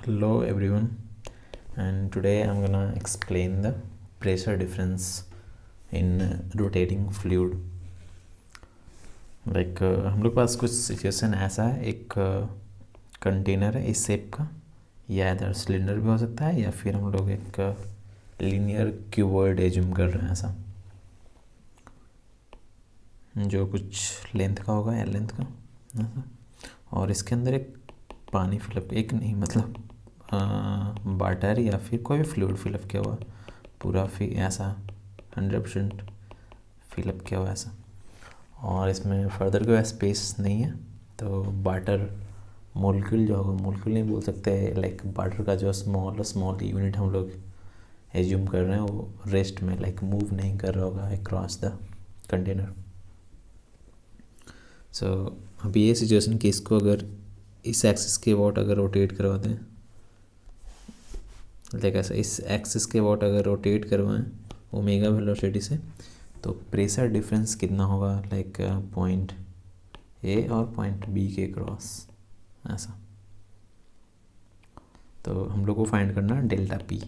Hello everyone, and today I'm gonna explain the pressure difference in rotating fluid. हम लोग के पास कुछ situation ऐसा है, एक कंटेनर है इस शेप का, या इधर सिलेंडर भी हो सकता है या फिर हम लोग एक लीनियर क्यूबॉइड एज्यूम कर रहे हैं ऐसा, जो कुछ लेंथ का होगा, एल लेंथ का ऐसा। और इसके अंदर एक पानी फिलअप, एक नहीं मतलब वाटर या फिर कोई भी फ्लूइड फिलअप किया हुआ पूरा ऐसा 100% फिलअप किया हुआ ऐसा, और इसमें फर्दर कोई स्पेस नहीं है। तो वाटर मोलिक्यूल जो होगा, मोलिक्यूल नहीं बोल सकते, लाइक वाटर का जो स्मॉल यूनिट हम लोग एज्यूम कर रहे हैं वो रेस्ट में मूव नहीं कर रहा होगा अक्रॉस द कंटेनर। सो अब ये सिचुएशन कि इसको अगर इस एक्सिस के अबाउट अगर रोटेट करवाते हैं, ऐसा इस एक्सिस के अबाउट अगर रोटेट करवाएं ओमेगा वेलोसिटी से, तो प्रेशर डिफरेंस कितना होगा, पॉइंट ए और पॉइंट बी के क्रॉस ऐसा। तो हम लोग को फाइंड करना है delta P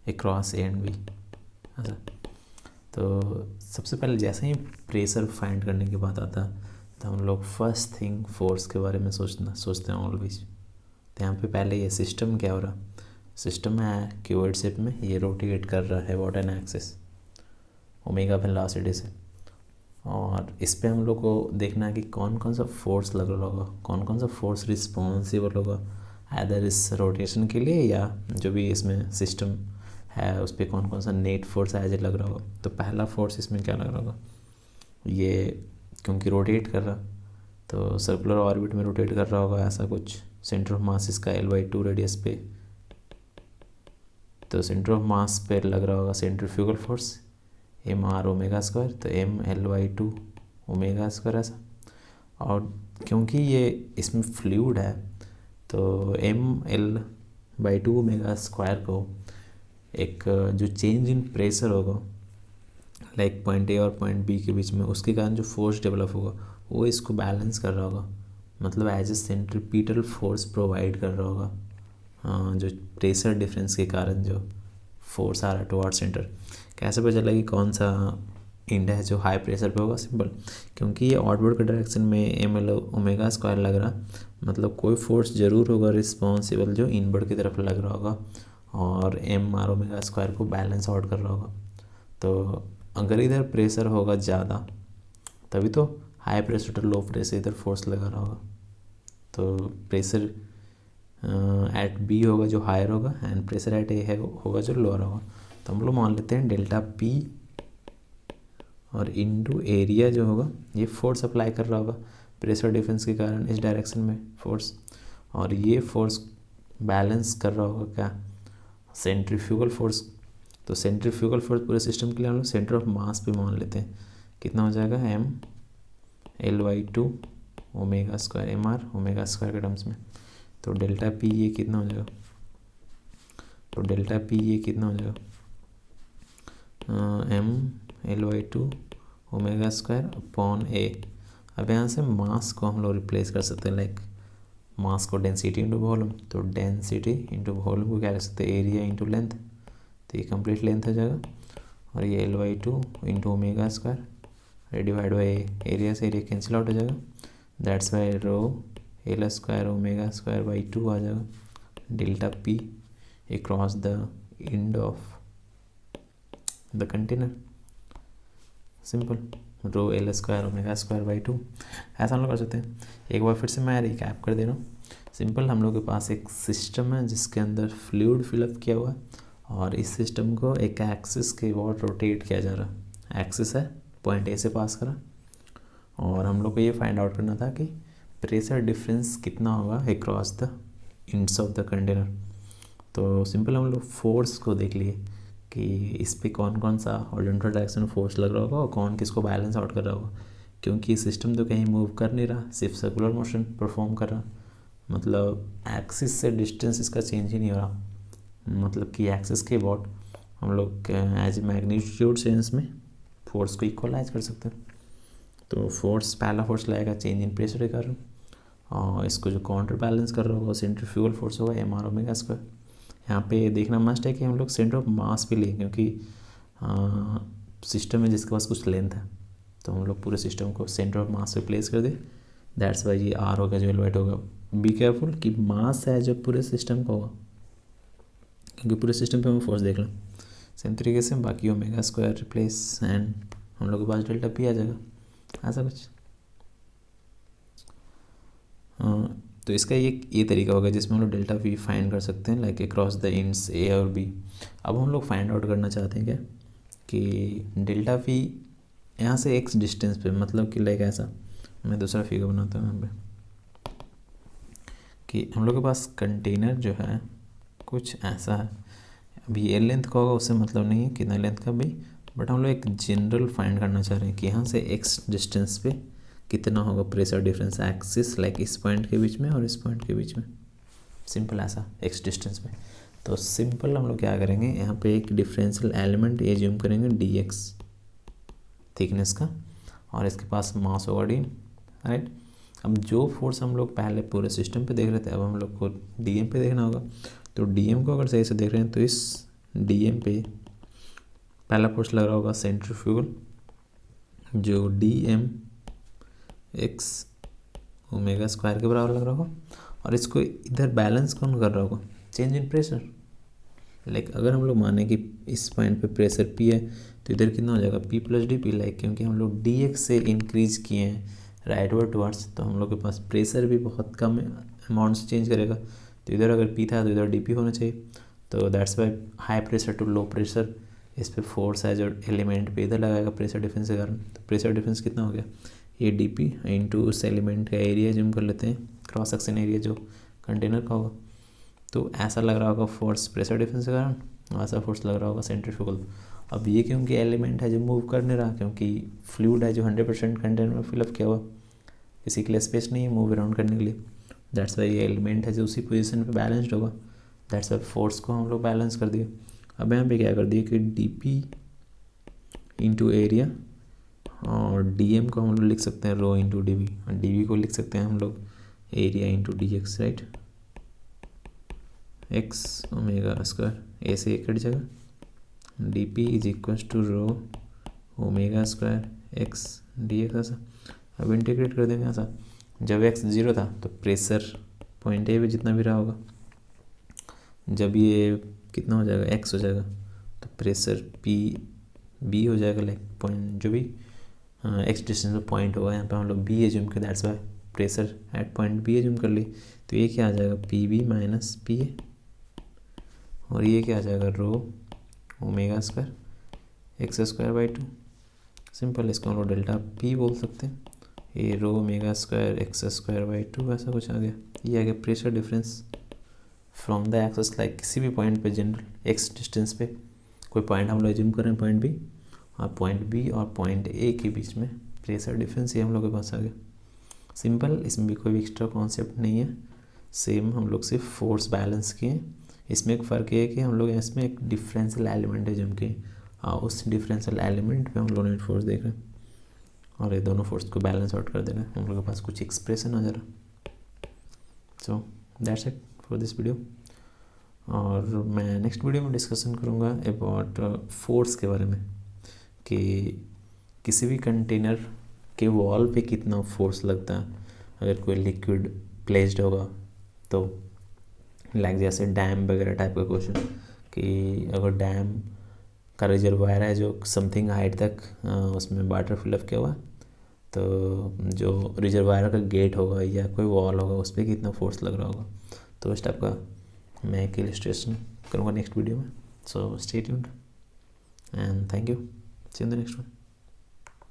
across A and B ऐसा। तो सबसे पहले जैसे ही प्रेशर फाइंड करने की बात आता है तो हम लोग फर्स्ट थिंग फोर्स के बारे में सोचते हैं ऑलवेज। तो यहाँ पे पहले ये सिस्टम क्या हो रहा, सिस्टम है क्यूबॉइड शेप में, ये रोटेट कर रहा है what an axis omega velocity से, और इस पे हम लोग को देखना है कि कौन कौन सा फोर्स लग रहा होगा, कौन कौन सा फोर्स रिस्पॉन्सिबल होगा आइदर इस रोटेशन के लिए, या जो भी इसमें सिस्टम है उस पर कौन कौन सा नेट फोर्स एज लग रहा होगा। तो पहला फोर्स इसमें क्या लग रहा होगा, ये क्योंकि रोटेट कर रहा तो सर्कुलर ऑर्बिट में रोटेट कर रहा होगा ऐसा कुछ, सेंटर ऑफ मास इसका L/2 रेडियस पे, तो सेंटर ऑफ मास पे लग रहा होगा centrifugal force mr omega square, तो mL/2 ओमेगा स्क्वायर ऐसा। और क्योंकि ये इसमें फ्लूइड है तो mL/2 ओमेगा स्क्वायर को एक जो चेंज इन प्रेशर होगा पॉइंट ए और पॉइंट बी के बीच में, उसके कारण जो फोर्स डेवलप होगा वो इसको बैलेंस कर रहा होगा, मतलब as a centripetal force provide कर रहा होगा। जो प्रेशर डिफरेंस के कारण जो फोर्स आ रहा है टुवर्ड सेंटर, कैसे पता चला कि कौन सा इंड है जो हाई प्रेशर पे होगा, सिंपल क्योंकि ये आउटवर्ड के डायरेक्शन में mL ओमेगा स्क्वायर लग रहा, मतलब कोई फोर्स ज़रूर होगा रिस्पॉन्सिबल जो इनवर्ड की तरफ लग रहा होगा और mr ओमेगा स्क्वायर को बैलेंस आउट कर रहा होगा। तो अगर इधर प्रेशर होगा ज़्यादा तभी तो high pressure to low pressure इधर फोर्स लगा रहा होगा, तो प्रेशर एट बी होगा जो हायर होगा एंड प्रेशर एट ए है होगा जो लोअर होगा। तो हम लोग मान लेते हैं डेल्टा पी और इनटू एरिया जो होगा ये फोर्स अप्लाई कर रहा होगा प्रेशर डिफरेंस के कारण इस डायरेक्शन में फोर्स, और ये फोर्स बैलेंस कर रहा होगा क्या, सेंट्रीफ्यूगल फोर्स। तो सेंट्रीफ्यूगल फोर्स पूरे सिस्टम के लिए हम लोग सेंटर ऑफ मास पे मान लेते हैं, कितना हो जाएगा mL/2 omega square mr omega square के टर्म्स में। तो डेल्टा पी ये कितना हो जाएगा, तो डेल्टा पी ये कितना हो जाएगा mL/2 ओमेगा स्क्वायर अपॉन ए। अब यहाँ से मास को हम लोग रिप्लेस कर सकते हैं, मास को डेंसिटी इंटू वॉल्यूम, तो डेंसिटी इंटू वॉल्यूम को क्या कर सकते हैं, एरिया इंटू लेंथ, तो ये कंप्लीट लेंथ हो जाएगा, और ये L/2 into omega square divide by area से एरिया कैंसिल आउट हो जाएगा, that's why rho L square omega square by 2 आ जाएगा delta P across the end of the container, simple rho L square omega square by 2। ऐसा हम लोग कर सकते हैं। एक बार फिर से मैं रिकैप कर दे रहा हूँ। सिंपल हम लोग के पास एक सिस्टम है जिसके अंदर फ्लूइड फिलअप किया हुआ है, और इस सिस्टम को एक एक्सिस के अबाउट रोटेट किया जा रहा है। एक्सिस है पॉइंट ए से पास करा, और हम लोग को ये फाइंड आउट करना था कि प्रेशर डिफरेंस कितना होगा across the ends of the container. तो सिंपल हम लोग फोर्स को देख लिए कि इस पे कौन कौन सा हॉरिजॉन्टल डायरेक्शन फोर्स लग रहा होगा और कौन किसको बैलेंस आउट कर रहा होगा, क्योंकि सिस्टम तो कहीं मूव कर नहीं रहा, सिर्फ सर्कुलर मोशन परफॉर्म कर रहा, मतलब एक्सिस से डिस्टेंस इसका चेंज ही नहीं हो रहा, मतलब कि एक्सिस के अबाउट हम लोग एज ए मैग्नीट्यूड सेंस में फोर्स को इक्वलाइज कर सकते हैं। तो फोर्स पहला फोर्स लगेगा चेंज इन प्रेशर के कारण, और इसको जो काउंटर बैलेंस कर रहा होगा सेंट्रीफ्यूगल फोर्स होगा एम आर ओमेगा स्क्वायर। यहाँ पे देखना मस्ट है कि हम लोग सेंटर ऑफ मास पे लें, क्योंकि सिस्टम में जिसके पास कुछ लेंथ है तो हम लोग पूरे सिस्टम को सेंटर ऑफ मास पे प्लेस कर दे। दैट्स वाई ये आर होगा जो एलिवेट होगा। बी केयरफुल कि मास है जो पूरे सिस्टम का होगा, क्योंकि पूरे सिस्टम पे हमें फोर्स देख लें। सेम तरीके से बाकी ओमेगा स्क्वायर रिप्लेस एंड हम लोग के पास डेल्टा पी आ जाएगा, ऐसा कुछ। तो इसका ये तरीका होगा जिसमें हम लोग डेल्टा वी फाइंड कर सकते हैं लाइक अक्रॉस द इंड्स ए और बी। अब हम लोग फाइंड आउट करना चाहते हैं क्या कि डेल्टा वी यहाँ से एक्स डिस्टेंस पे, मतलब कि लाइक ऐसा, मैं दूसरा फिगर बनाता हूँ यहाँ पे कि हम लोग के पास कंटेनर जो है कुछ ऐसा है। अभी ये लेंथ का होगा उससे मतलब नहीं है कितना लेंथ का भी, बट हम लोग एक जनरल फाइंड करना चाह रहे हैं कि यहाँ से एक्स डिस्टेंस पे कितना होगा प्रेशर डिफरेंस एक्सिस, लाइक इस पॉइंट के बीच में और इस पॉइंट के बीच में, सिंपल ऐसा एक्स डिस्टेंस पे। तो सिंपल हम लोग क्या करेंगे, यहाँ पे एक डिफरेंशियल एलिमेंट एज्यूम करेंगे डी एक्स थिकनेस का, और इसके पास मास होगा डी, राइट। अब जो फोर्स हम लोग पहले पूरे सिस्टम पे देख रहे थे अब हम लोग को डीएम पे देखना होगा। तो डीएम को अगर सही से देख रहे हैं तो इस डीएम पे पहला फोर्स लग रहा होगा सेंट्रीफ्यूगल, जो डीएम एक्स ओमेगा स्क्वायर के बराबर लग रहा होगा, और इसको इधर बैलेंस कौन कर रहा होगा, चेंज इन प्रेशर। लाइक अगर हम लोग माने कि इस पॉइंट पे प्रेशर पी है तो इधर कितना हो जाएगा P plus D P, like क्योंकि हम लोग डी एक्स से इंक्रीज किए हैं राइटवर्ड टुवर्ड्स, तो हम लोग के पास प्रेशर भी बहुत कम अमाउंट से चेंज करेगा। तो इधर अगर पी था तो इधर डी पी होना चाहिए। तो that's why high pressure to low pressure, इस पर फोर्स है जो एलिमेंट पे इधर लगाएगा प्रेशर डिफरेंस के कारण। तो प्रेशर डिफरेंस कितना हो गया, ये डी पी इंटू उस एलिमेंट का एरिया जूम कर लेते हैं, क्रॉस सेक्शन एरिया जो कंटेनर का होगा। तो ऐसा लग रहा होगा फोर्स प्रेशर डिफरेंस के कारण, ऐसा फोर्स लग रहा होगा सेंट्रीफ्यूगल। अब ये क्योंकि एलिमेंट है जो मूव कर नहीं रहा, क्योंकि फ्लूइड है जो 100% कंटेनर में फिलअप किया हुआ, किसी के लिए स्पेस नहीं है मूव अराउंड करने के लिए। दैट्स वाई ये एलिमेंट है जो उसी पोजीशन पे बैलेंस्ड होगा। दैट्स वाई फोर्स को हम लोग बैलेंस कर दिए। अब यहाँ पे क्या कर दिए कि डी पी इंटू एरिया, और डी एम को हम लोग लिख सकते हैं रो इंटू डी वी, और डी वी को लिख सकते हैं हम लोग area into d x, right. X omega square a से एक कट जाएगा, d p is equals to rho omega square x d x. ऐसा अब इंटीग्रेट कर देंगे ऐसा, जब एक्स 0 था तो प्रेशर पॉइंट ए पे जितना भी रहा होगा, जब ये कितना हो जाएगा एक्स हो जाएगा तो प्रेशर पी बी हो जाएगा, लाइक पॉइंट जो भी एक्स डिस्टेंस पे पॉइंट होगा, यहाँ पे हम लोग बी एज्यूम कर, that's why pressure at point B assume कर ली। तो ये क्या आ जाएगा P B minus P A, और ये क्या आ जाएगा rho omega square X square by 2। Simple, इसको हम लोग डेल्टा पी बोल सकते हैं। ये rho omega square X square by 2 ऐसा कुछ आ गया। ये आ गया pressure difference from the axis, like किसी भी पॉइंट पे जनरल एक्स डिस्टेंस पे कोई पॉइंट हम लोग एज्यूम करें पॉइंट बी, और पॉइंट बी और पॉइंट ए के बीच में प्रेशर डिफरेंस ये हम लोग के पास आ गया। सिंपल, इसमें भी कोई एक्स्ट्रा कॉन्सेप्ट नहीं है, सेम हम लोग सिर्फ फोर्स बैलेंस किए। इसमें एक फ़र्क ये है कि हम लोग इसमें एक डिफरेंशियल एलिमेंट है जिनके उस डिफरेंशियल एलिमेंट पे हम लोग नेट फोर्स देख रहे हैं, और ये दोनों फोर्स को बैलेंस आउट कर देना है, हम लोग के पास कुछ एक्सप्रेशन आ जा रहा। So that's it for this video, और मैं नेक्स्ट वीडियो में डिस्कशन करूँगा अबाउट फोर्स के बारे में, कि किसी भी कंटेनर के वॉल पे कितना फोर्स लगता है अगर कोई लिक्विड प्लेस्ड होगा। तो लाइक जैसे डैम वगैरह टाइप का क्वेश्चन, कि अगर डैम का रिजर्वायर है जो समथिंग हाइट तक उसमें वाटर फिलअप किया हुआ, तो जो रिजर्वायर का गेट होगा या कोई वॉल होगा उस पर कितना फोर्स लग रहा होगा। तो इस टाइप का मैं एक इलस्ट्रेशन करूँगा नेक्स्ट वीडियो में। So stay tuned and thank you, see you in the next one.